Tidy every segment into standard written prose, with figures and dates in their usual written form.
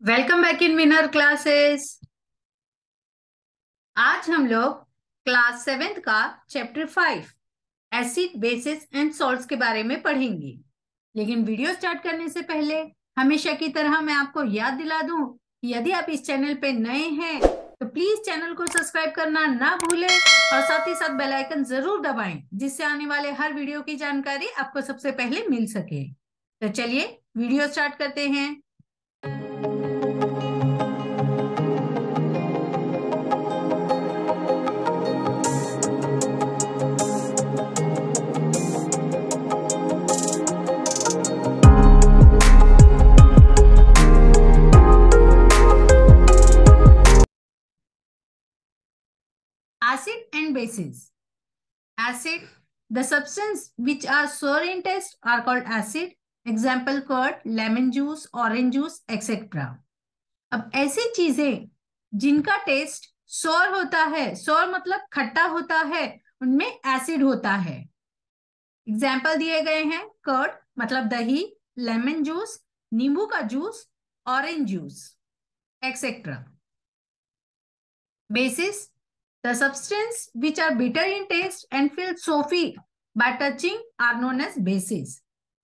Welcome back in winner classes. आज हम लोग क्लास 7th का chapter 5 acid basis and salts के बारे में पढ़ेंगे। लेकिन वीडियो स्टार्ट करने से पहले हमेशा की तरह मैं आपको याद दिला दूं कि यदि आप इस चैनल पे नए हैं तो प्लीज चैनल को सब्सक्राइब करना ना भूलें और साथ ही साथ बेल आइकन जरूर दबाएं, जिससे आने वाले हर वीडियो की जानकारी आपको सबसे पहले मिल सके। तो चलिए वीडियो स्टार्ट करते हैं। Acid and bases. Acid, the substance which are sour in taste are called acid. Example curd, lemon juice, orange juice, etc. अब ऐसी चीजें जिनका टेस्ट सोर होता है, सोर मतलब खट्टा होता है, उनमें एसिड होता है। एग्जाम्पल दिए गए हैं कर्ड मतलब दही, लेमन जूस नींबू का juice, orange juice etcetera. Basis, the substance which are bitter in taste and feel soapy by touching are known as bases.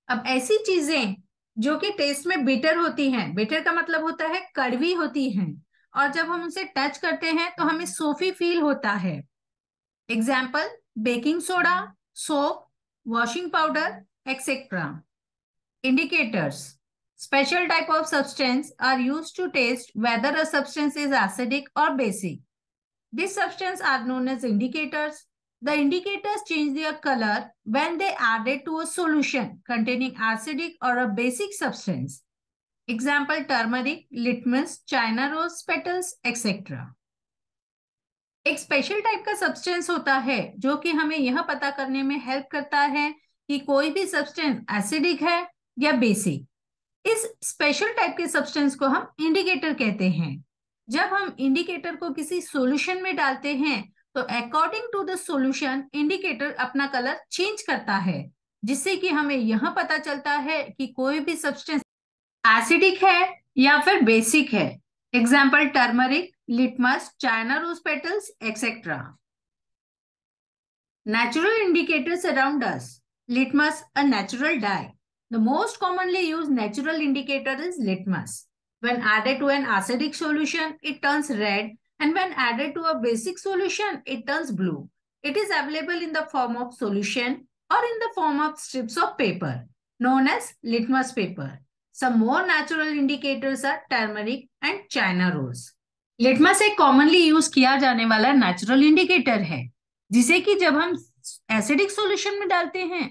अब ऐसी चीजें जो कि टेस्ट में बिटर होती हैं, बिटर का मतलब होता है कड़वी होती हैं, और जब हम उसे टच करते हैं तो हमें सोफी फील होता है। Example baking soda, soap, washing powder etcetera. Indicators. Special type of substance are used to test whether a substance is acidic or basic. These substances are known as indicators. The indicators change their color when they are added to a solution containing acidic or a basic substance. Example turmeric, litmus, China rose petals, etc. एक special type का substance होता है जो कि हमें यह पता करने में हेल्प करता है कि कोई भी सब्सटेंस एसिडिक है या बेसिक। इस स्पेशल टाइप के सब्सटेंस को हम इंडिकेटर कहते हैं। जब हम इंडिकेटर को किसी सॉल्यूशन में डालते हैं तो according to the solution indicator अपना कलर चेंज करता है, जिससे कि हमें यह पता चलता है कि कोई भी सब्सटेंस एसिडिक है या फिर बेसिक है। Example turmeric, litmus, China rose petals etcetera. Natural indicators around us. Litmus, a natural dye. The most commonly used natural indicator is litmus. When added to an acidic solution, it turns red, and when added to a basic solution, it turns blue. It is available in the form of solution or in the form of strips of paper, known as litmus paper. Some more natural indicators are turmeric and China rose. Litmus एक commonly use किया जाने वाला natural indicator है, जिसे कि जब हम acidic solution में डालते हैं।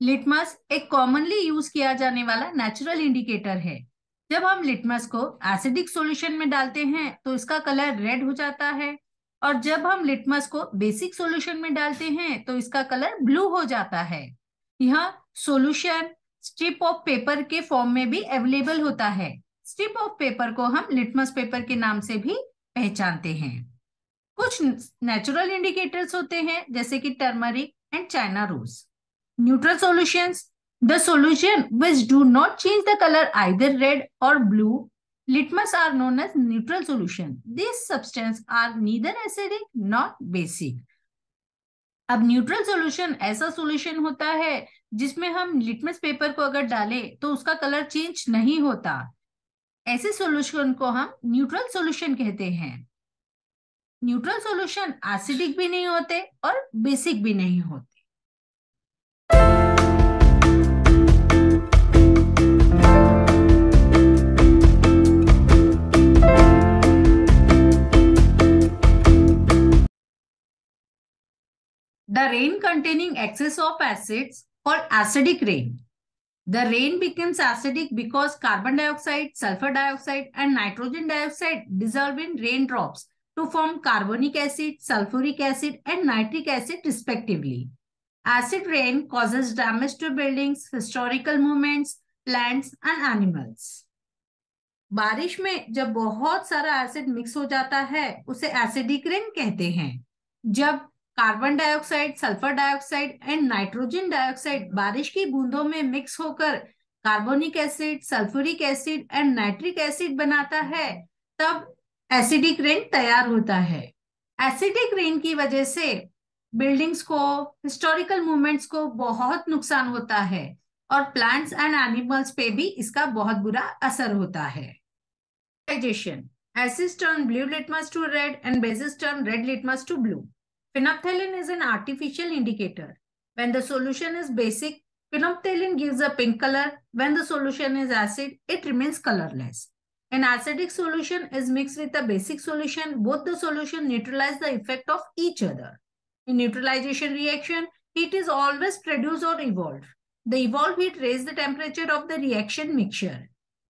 लिटमस एक कॉमनली यूज किया जाने वाला नेचुरल इंडिकेटर है। जब हम लिटमस को एसिडिक सॉल्यूशन में डालते हैं तो इसका कलर रेड हो जाता है, और जब हम लिटमस को बेसिक सॉल्यूशन में डालते हैं तो इसका कलर ब्लू हो जाता है। यह सॉल्यूशन स्ट्रिप ऑफ पेपर के फॉर्म में भी अवेलेबल होता है। स्ट्रिप ऑफ पेपर को हम लिटमस पेपर के नाम से भी पहचानते हैं। कुछ नेचुरल इंडिकेटर्स होते हैं जैसे कि turmeric and China rose. Neutral solutions, the solution which do not change the colour either red or blue, litmus are known as neutral solution. These substances are neither acidic nor basic. अब neutral solution ऐसा solution होता है जिसमें हम litmus paper को अगर डालें तो उसका कलर चेंज नहीं होता। ऐसे सॉल्यूशन को हम न्यूट्रल सॉल्यूशन कहते हैं। न्यूट्रल सॉल्यूशन एसिडिक भी नहीं होते और बेसिक भी नहीं होते। The rain containing excess of acids called acidic rain. The rain becomes acidic because carbon dioxide, sulfur dioxide, and nitrogen dioxide dissolve in raindrops to form carbonic acid, sulfuric acid, and nitric acid respectively. Acid rain causes damage to buildings, historical monuments, plants, and animals. बारिश में जब बहुत सारा acid mix हो जाता है उसे acidic rain कहते हैं। जब carbon dioxide, sulphur dioxide and nitrogen dioxide बारिश की बूंदों में मिक्स होकर carbonic acid, sulphuric acid and nitric acid बनाता है, तब एसिडिक रेन तैयार होता है। एसिडिक रेन की वजह से बिल्डिंग्स को, हिस्टोरिकल मूवमेंट्स को बहुत नुकसान होता है और प्लांट्स एंड एनिमल्स पे भी इसका बहुत बुरा असर होता है। Acids turn blue litmus to red and bases turn red litmus to blue. Phenolphthalein is an artificial indicator. When the solution is basic, phenolphthalein gives a pink color. When the solution is acid, it remains colorless. An acidic solution is mixed with a basic solution. Both the solution neutralize the effect of each other. In neutralization reaction, heat is always produced or evolved. The evolved heat raises the temperature of the reaction mixture.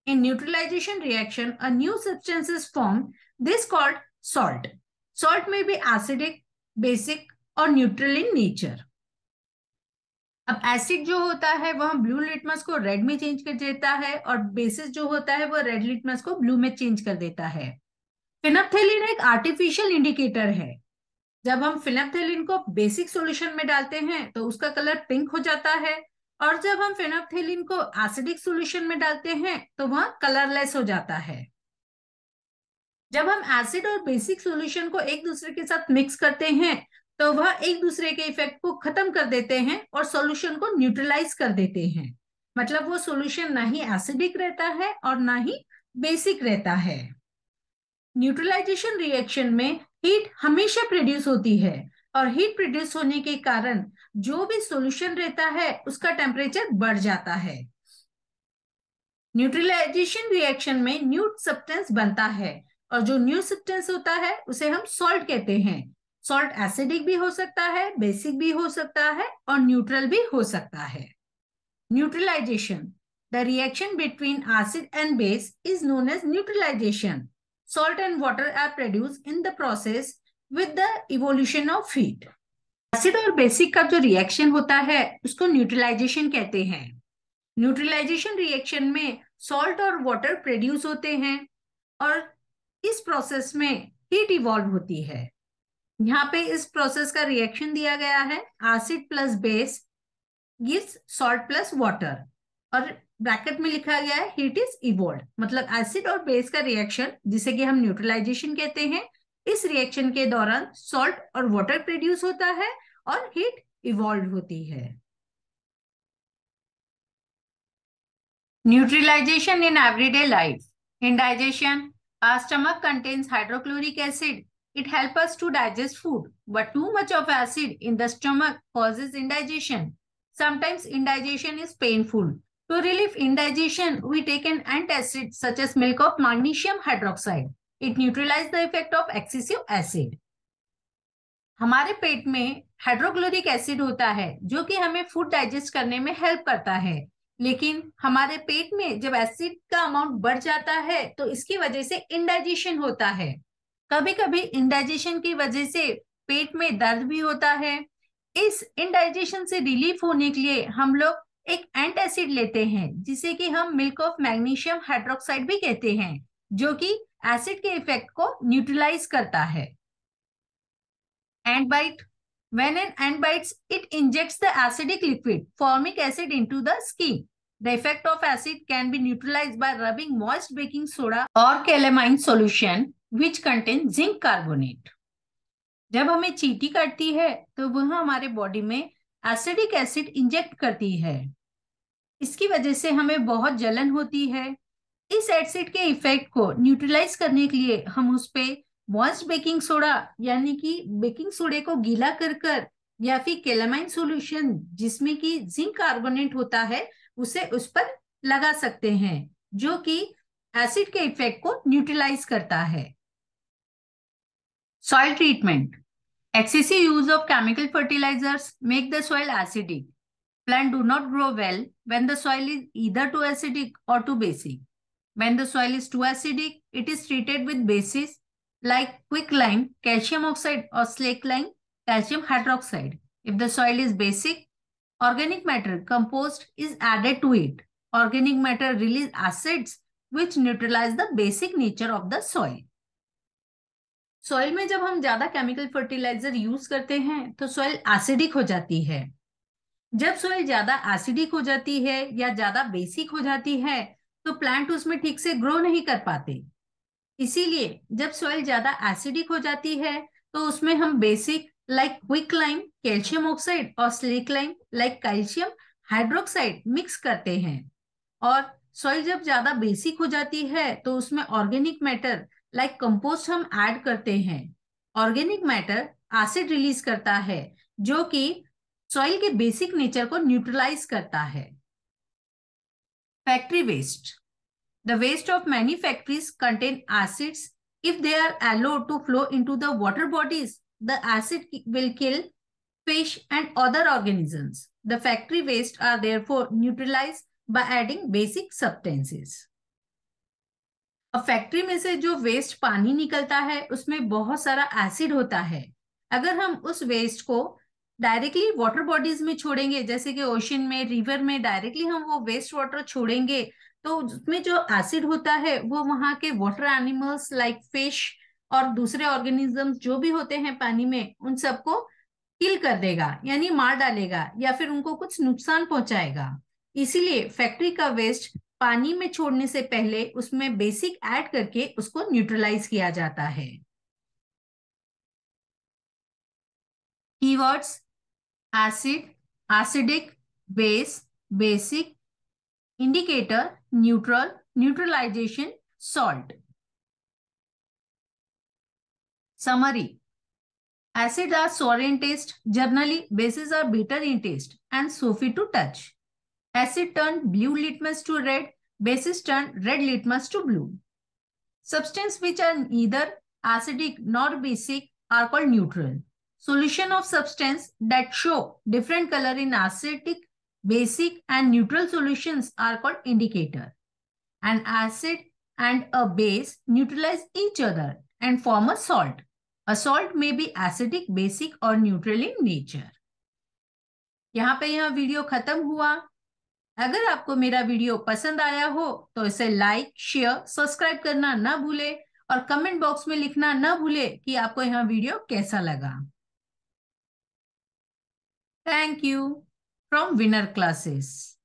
In neutralization reaction, a new substance is formed. This called salt. Salt may be acidic, basic or neutral in nature. अब acid जो होता है वह blue litmus को red में change कर देता है और बेसिस जो होता है वह रेड लिटमस को ब्लू में चेंज कर देता है। फिनोप्थेलिन एक आर्टिफिशियल इंडिकेटर है। जब हम फिनोप्थेलिन को बेसिक सॉल्यूशन में डालते हैं तो उसका कलर पिंक हो जाता है, और जब हम फिनोप्थेलिन को एसिडिक सॉल्यूशन में डालते हैं तो वह कलरलेस हो जाता है। जब हम एसिड और बेसिक सॉल्यूशन को एक दूसरे के साथ मिक्स करते हैं तो वह एक दूसरे के इफेक्ट को खत्म कर देते हैं और सॉल्यूशन को न्यूट्रलाइज कर देते हैं। मतलब वो सॉल्यूशन ना ही एसिडिक रहता है और ना ही बेसिक रहता है। न्यूट्रलाइजेशन रिएक्शन में हीट हमेशा प्रोड्यूस होती है और हीट प्रोड्यूस होने के कारण जो भी सॉल्यूशन रहता है उसका टेम्परेचर बढ़ जाता है। न्यूट्रलाइजेशन रिएक्शन में न्यू सब्सटेंस बनता है और जो न्यू सब्सटेंस होता है उसे हम सॉल्ट कहते हैं। सॉल्ट एसिडिक भी हो सकता है, बेसिक भी हो सकता है और न्यूट्रल भी हो सकता है। Neutralisation, the reaction between acid and base is known as neutralisation. Salt and water are produced in the process with the evolution of heat. Acid और बेसिक का जो रिएक्शन होता है उसको न्यूट्रलाइजेशन कहते हैं। न्यूट्रलाइजेशन रिएक्शन में सॉल्ट और वाटर प्रोड्यूस होते हैं और इस प्रोसेस में हीट इवॉल्व होती है। यहाँ पे इस प्रोसेस का रिएक्शन दिया गया है, acid plus base gives salt plus water, और ब्रैकेट में लिखा गया है हीट इज इवॉल्व। मतलब एसिड और बेस का रिएक्शन जिसे कि हम न्यूट्रलाइजेशन कहते हैं, इस रिएक्शन के दौरान सॉल्ट और वाटर प्रोड्यूस होता है और हीट इवॉल्व होती है। Neutralisation in everyday life. In digestion, our stomach contains hydrochloric acid. It helps us to digest food, but too much of acid in the stomach causes indigestion. Sometimes indigestion is painful. To relieve indigestion, we take an antacid such as milk of magnesium hydroxide. It neutralizes the effect of excessive acid. हमारे पेट में hydrochloric acid होता है जो कि हमें food digest करने में help करता है, लेकिन हमारे पेट में जब एसिड का अमाउंट बढ़ जाता है तो इसकी वजह से इंडाइजेशन होता है। कभी कभी इंडाइजेशन की वजह से पेट में दर्द भी होता है। इस इंडाइजेशन से रिलीफ होने के लिए हम लोग एक एंटासिड लेते हैं जिसे कि हम मिल्क ऑफ मैग्नीशियम हाइड्रोक्साइड भी कहते हैं, जो कि एसिड के इफेक्ट को न्यूट्रलाइज करता है। Ant bite. When an ant bites, it injects the acidic liquid, formic acid, into the skin. The effect of acid can be neutralized by rubbing moist baking soda or calamine solution which contains zinc carbonate. जब हमें चींटी काटती है तो वह हमारे body में acidic acid inject करती है। इसकी वजह से हमें बहुत जलन होती है। इस एसिड के इफेक्ट को न्यूट्रलाइज करने के लिए हम उस पे मॉइस्ट बेकिंग सोडा यानी कि बेकिंग सोडे को गीला कर या फिर कैलामाइन सॉल्यूशन जिसमें कि जिंक कार्बोनेट होता है उसे उस पर लगा सकते हैं, जो कि एसिड के इफेक्ट को न्यूट्रलाइज करता है। Soil treatment. Excessive use of chemical fertilizers make the soil acidic. Plants do not grow well when the soil is either too acidic or too basic. When the soil is too acidic, it is treated with bases like quicklime, calcium oxide, or slackline, calcium hydroxide. If the soil is basic, organic matter, compost, is added to it. Organic matter release acids which neutralize the basic nature of the soil. Soil में जब हम ज्यादा chemical fertiliser use करते हैं तो soil acidic हो जाती है। जब सॉइल ज्यादा एसिडिक हो जाती है या ज्यादा बेसिक हो जाती है तो प्लांट उसमें ठीक से ग्रो नहीं कर पाते। इसीलिए जब सॉइल ज्यादा एसिडिक हो जाती है तो उसमें हम basic like quick lime calcium oxide और slaked lime like calcium hydroxide mix करते हैं। और सॉइल जब ज्यादा बेसिक हो जाती है तो उसमें ऑर्गेनिक मैटर लाइक कंपोस्ट हम ऐड करते हैं। ऑर्गेनिक मैटर एसिड रिलीज करता है जो कि सॉइल के बेसिक नेचर को न्यूट्रलाइज करता है। Factory waste. The waste of many factories contain acids. If they are allowed to flow into the water bodies, the acid will kill fish and other organisms. The factory waste are therefore neutralized by adding basic substances. अब factory में से जो waste पानी निकलता है उसमें बहुत सारा एसिड होता है। अगर हम उस वेस्ट को डायरेक्टली वाटर बॉडीज में छोड़ेंगे जैसे कि ओशन में रिवर में डायरेक्टली हम वो वेस्ट वाटर छोड़ेंगे तो उसमें जो एसिड होता है वो वहां के वाटर एनिमल्स लाइक फिश और दूसरे ऑर्गेनिजम्स जो भी होते हैं पानी में उन सबको किल कर देगा यानी मार डालेगा या फिर उनको कुछ नुकसान पहुंचाएगा। इसीलिए फैक्ट्री का वेस्ट पानी में छोड़ने से पहले उसमें बेसिक ऐड करके उसको न्यूट्रलाइज किया जाता है। Keywords acid acidic base basic indicator neutral neutralisation salt. Summary acids are sour in taste. Generally, bases are bitter in taste and soapy to touch. Acid turn blue litmus to red. Bases turn red litmus to blue. Substances which are neither acidic nor basic are called neutral. Solution of substance that show different color in acidic, basic and neutral solutions are called indicator. An acid and a base neutralize each other and form a salt. A salt may be acidic, basic or neutral in nature. यहाँ पे यह video खत्म हुआ। अगर आपको मेरा video पसंद आया हो तो इसे लाइक शेयर सब्सक्राइब करना ना भूले और कमेंट बॉक्स में लिखना ना भूले कि आपको यह वीडियो कैसा लगा। Thank you from winner classes.